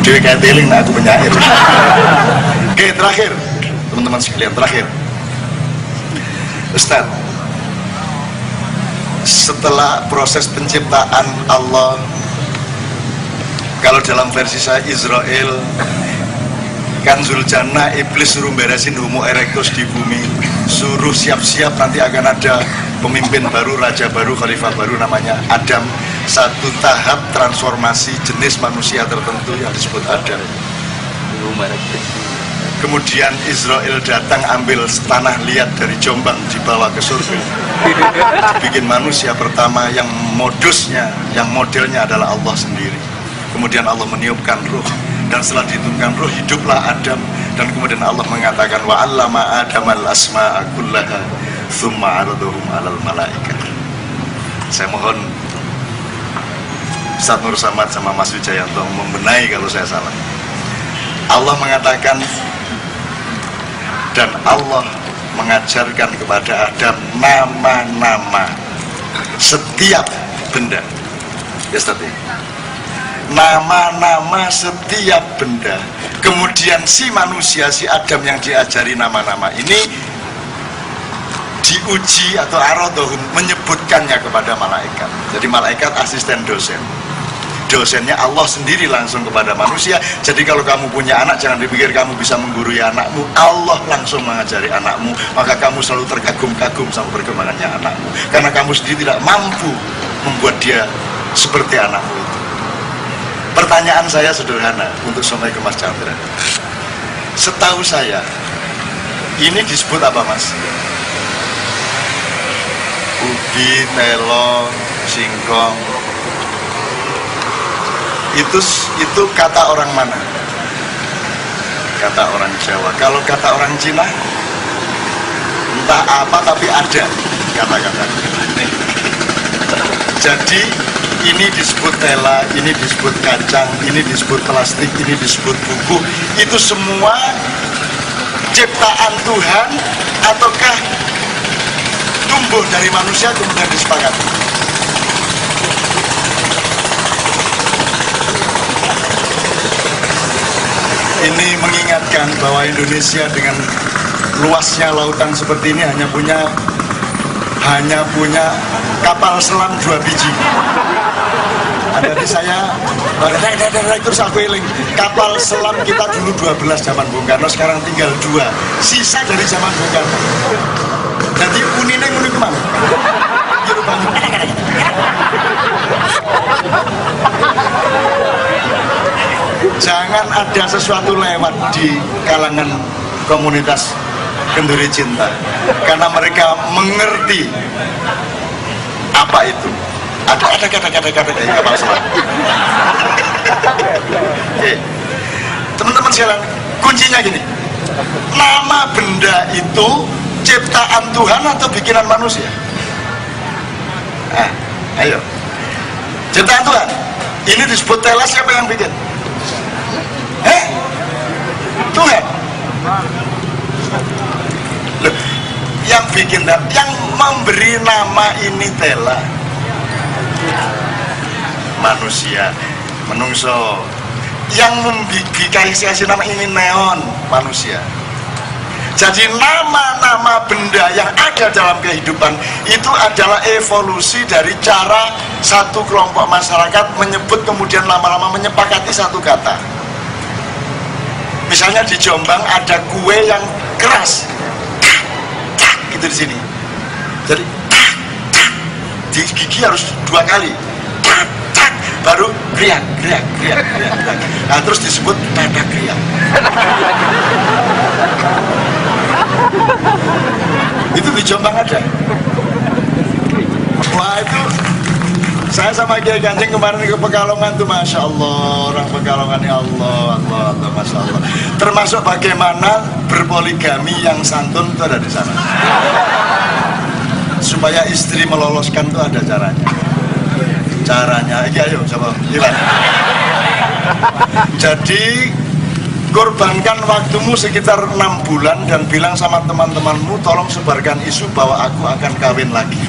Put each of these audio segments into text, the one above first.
Dewi kayak teling, nah aku penyair. Oke, terakhir teman-teman sekalian, terakhir Ustaz, setelah proses penciptaan Allah, kalau dalam versi saya Israel kan Zuljanah, iblis suruh beresin homo erectus di bumi, suruh siap-siap nanti akan ada pemimpin baru, raja baru, khalifah baru namanya Adam. Satu tahap transformasi jenis manusia tertentu yang disebut Adam. Kemudian Israel datang ambil tanah liat dari Jombang dibawa ke surga, bikin manusia pertama yang modusnya, yang modelnya adalah Allah sendiri. Kemudian Allah meniupkan ruh, dan setelah ditiupkan ruh hiduplah Adam. Dan kemudian Allah mengatakan wa 'allama Adamal asma'a kullaha tsumma 'aradahum 'alal malaikah. Saya mohon Ustaz Nur Samad sama Mas Wijayanto membenahi kalau saya salah. Allah mengatakan, dan Allah mengajarkan kepada Adam nama-nama setiap benda. Ya Ustaz, nama-nama setiap benda. Kemudian si manusia, si Adam yang diajari nama-nama ini diuji atau arodohum, menyebutkannya kepada malaikat. Jadi malaikat asisten dosen, dosennya Allah sendiri langsung kepada manusia. Jadi kalau kamu punya anak, jangan dipikir kamu bisa menggurui anakmu, Allah langsung mengajari anakmu. Maka kamu selalu terkagum-kagum sama perkembangannya anakmu, karena kamu sendiri tidak mampu membuat dia seperti anakmu itu. Pertanyaan saya sederhana untuk sampai ke Mas Chandra. Setahu saya ini disebut apa, Mas? Ubi, melon, singkong. Itu kata orang mana? Kata orang Jawa. Kalau kata orang Cina, entah apa tapi ada kata-kata. Jadi ini disebut tela, ini disebut kacang, ini disebut plastik, ini disebut buku. Itu semua ciptaan Tuhan ataukah tumbuh dari manusia kemudian disepakati? Ini mengingatkan bahwa Indonesia dengan luasnya lautan seperti ini hanya punya kapal selam 2 biji. Ada di saya, terus aku iling, kapal selam kita dulu 12 zaman Bung Karno, sekarang tinggal 2, sisa dari zaman Bung Karno. Jadi unine muni kemana? Jangan ada sesuatu lewat di kalangan komunitas Kenduri Cinta, karena mereka mengerti apa itu. Ada kata-kata dari kapal selam. Teman-teman sekalian, kuncinya gini, nama benda itu ciptaan Tuhan atau bikinan manusia? Nah, ayo, ciptaan Tuhan. Ini disebut tela, siapa yang bikin? Tuhan. Loh, yang bikin, yang memberi nama ini tela, manusia, menungso. Yang kasih nama ini neon, manusia. Jadi nama-nama benda yang ada dalam kehidupan itu adalah evolusi dari cara satu kelompok masyarakat menyebut, kemudian lama-lama menyepakati satu kata. Misalnya di Jombang ada kue yang keras, gitu di sini. Jadi di gigi harus 2 kali, baru kriak. Nah, terus disebut tanda kriak. Itu di Jombang ada. Wah, itu saya sama Kiai Kanjeng kemarin ke Pekalongan tuh, Masya Allah, orang Pekalongan, ya Allah, Masya Allah. Termasuk bagaimana berpoligami yang santun itu ada di sana. Supaya istri meloloskan itu ada caranya. Ayo coba hilang. Jadi korbankan waktumu sekitar 6 bulan dan bilang sama teman-temanmu, tolong sebarkan isu bahwa aku akan kawin lagi.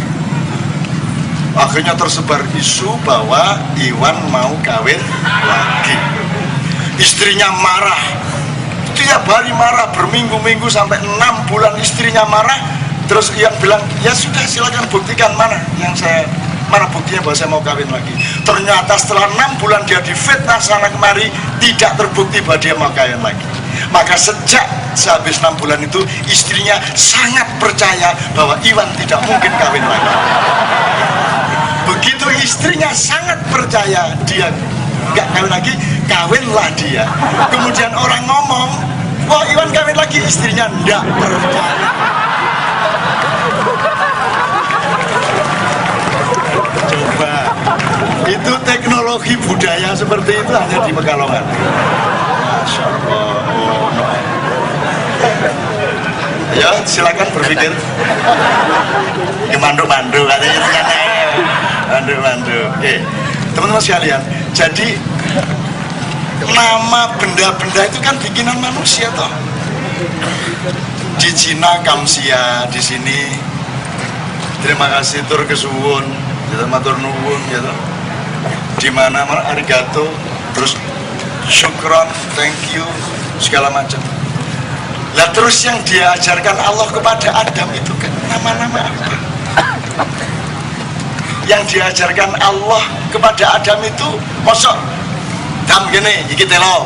Akhirnya tersebar isu bahwa Iwan mau kawin lagi. istrinya marah, tiap hari marah, berminggu-minggu sampai 6 bulan istrinya marah. Terus yang bilang, ya sudah silakan buktikan, mana buktinya bahwa saya mau kawin lagi. Ternyata setelah 6 bulan dia difitnah sana kemari, tidak terbukti bahwa dia mau kawin lagi. Maka sejak sehabis 6 bulan itu, istrinya sangat percaya bahwa Iwan tidak mungkin kawin lagi. Begitu istrinya sangat percaya dia nggak kawin lagi, kawinlah dia. Kemudian orang ngomong, wah Iwan kawin lagi, istrinya nggak percaya. Coba, itu teknologi budaya seperti itu hanya di Pekalongan. Masya Allah. Oh, no. Ya silakan berpikir. Mandu-mandu katanya. Mandu-mandu. Oke, teman-teman sekalian. Jadi nama benda-benda itu kan bikinan manusia toh. Di Cina Kamsia, di sini terima kasih tur kesuwun, gitu, matur nuwun, gitu. Di mana arigato, terus syukron, thank you, segala macam. Lah terus yang diajarkan Allah kepada Adam itu kan nama-nama apa? Yang diajarkan Allah kepada Adam itu mosok dam gini, iki telo.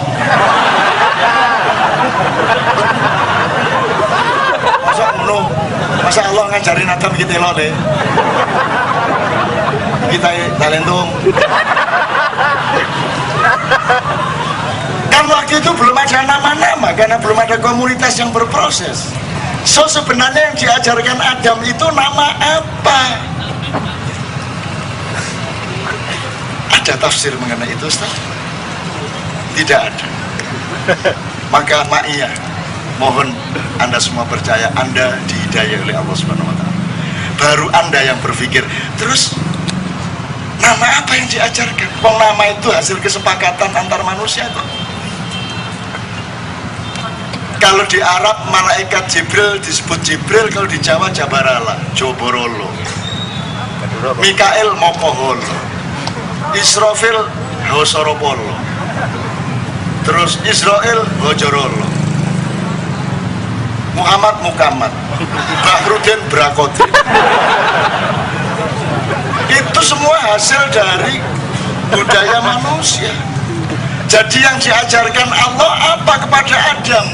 Mosok ngono. Masa Allah ngajarin Adam iki telo le. Kita talentum. Kan waktu itu belum ada nama-nama karena belum ada komunitas yang berproses. So sebenarnya yang diajarkan Adam itu nama apa? Ada tafsir mengenai itu, Ustaz? Tidak ada. Maka ma'iyah, mohon Anda semua percaya Anda dihidayah oleh Allah Subhanahu wa Ta'ala. Baru Anda yang berpikir, terus nama apa yang diajarkan? Wong nama itu hasil kesepakatan antar manusia tuh. Kalau di Arab malaikat Jibril disebut Jibril, kalau di Jawa Jabarala, Joborolo. Mikael Mokoholo. Israfil Hosoropolo. Terus Israel Hojorolo. Muhammad Mukammad. Bahrudin Brakotin. Itu semua hasil dari budaya manusia. Jadi yang diajarkan Allah apa kepada Adam?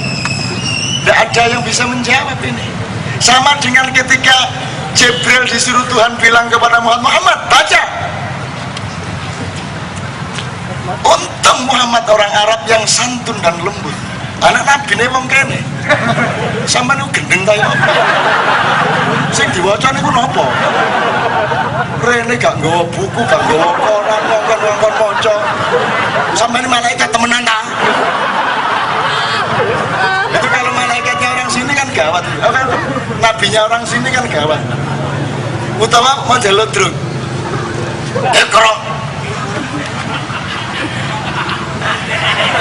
Tidak ada yang bisa menjawab ini. Sama dengan ketika Jibril disuruh Tuhan bilang kepada Muhammad, baca. Untung Muhammad orang Arab yang santun dan lembut. Anak Nabi ini wong kene. Sampai itu gendeng tayo. Sing diwaca niku napa? Rene gak nggawa buku, gak nggawa koran, ngongkon maca. Sampai ini malaikat temenan ta? Itu kalau malaikatnya orang sini kan gawat. Nabinya orang sini kan gawat. Utawa mau jalur drug. Ikra.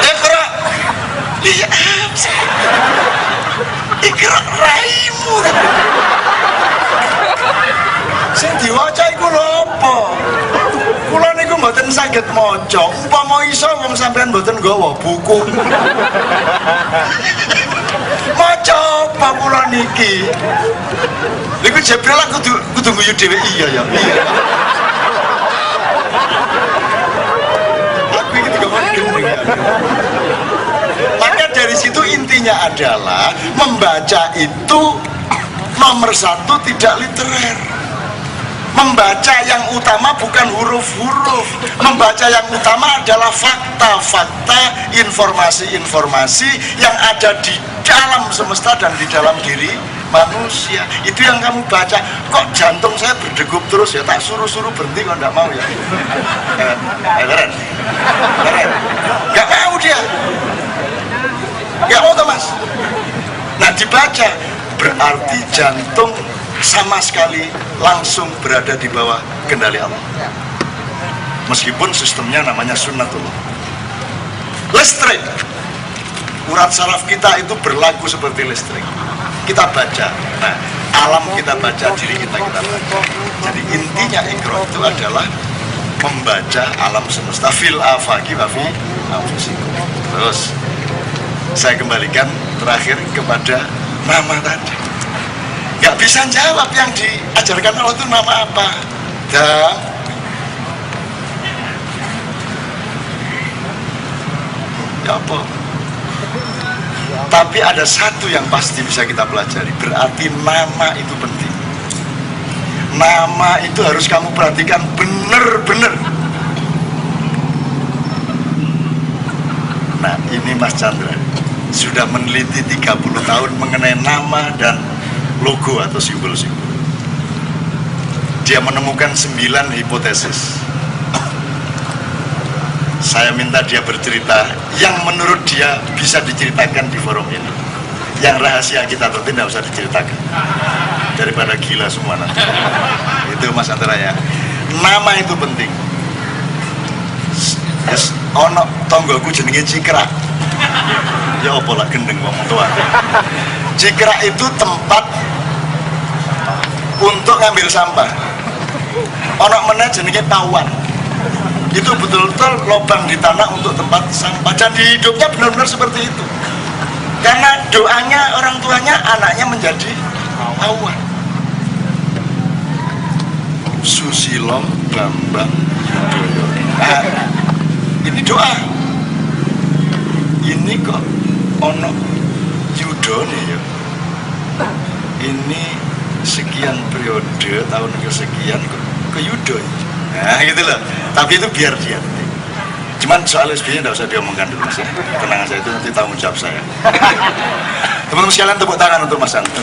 Ikra. Iya. Ikra raimu. Sing diwaca iku lho apa? Kula niku mboten saged maca. Umpama iso wong sampean mboten nggawa buku. Maca apa kula niki? Niku Jibril kudu guyu dhewe iya ya. Iya. Aku iki digawe gendeng ya. Maka dari situ intinya adalah membaca itu nomor satu tidak literer. Membaca yang utama bukan huruf-huruf. Membaca yang utama adalah fakta-fakta, informasi-informasi yang ada di dalam semesta dan di dalam diri manusia. Itu yang kamu baca. Kok jantung saya berdegup terus ya? Tak suruh-suruh berhenti kok enggak mau ya? Keren. Enggak mau dia. Enggak mau Thomas. Nah dibaca berarti jantung sama sekali langsung berada di bawah kendali Allah. Meskipun sistemnya namanya sunnatullah. Listrik. Urat saraf kita itu berlaku seperti listrik. Kita baca. Nah, alam kita baca, diri kita baca. Jadi intinya Iqra itu adalah membaca alam semesta fil afaqi wa fi anfusikum. Terus saya kembalikan terakhir kepada nama tadi. Gak bisa jawab yang diajarkan Allah itu nama apa. Dan ya apa? Tapi ada satu yang pasti bisa kita pelajari, berarti nama itu penting. Nama itu harus kamu perhatikan benar-benar. Nah, ini Mas Chandra sudah meneliti 30 tahun mengenai nama dan logo atau simbol-simbol. Dia menemukan 9 hipotesis. Saya minta dia bercerita yang menurut dia bisa diceritakan di forum ini. Yang rahasia kita tentu tidak usah diceritakan, daripada gila semua nanti. Itu Mas Antara ya. Nama itu penting. Yes, ono tonggoku jenenge Cikrak. Ya apa lah gendeng wong tua. Cikrak itu tempat untuk ngambil sampah. Ono meneh jenenge Pawan. Itu betul-betul lubang di tanah untuk tempat sampah, dan di hidupnya benar-benar seperti itu. Karena doanya orang tuanya anaknya menjadi awan. Susilo Bambang Yudhoyono. Nah, ini doa. Ini kok ono Yudo nih ya. Ini sekian periode tahun kesekian kok ke Yudo. Nah gitu loh. Tapi itu biar dia. Cuman soal SBY tidak usah diomongkan dulu Mas. Tenang aja, itu nanti tanggung jawab saya. Teman-teman sekalian tepuk tangan untuk Mas Anta.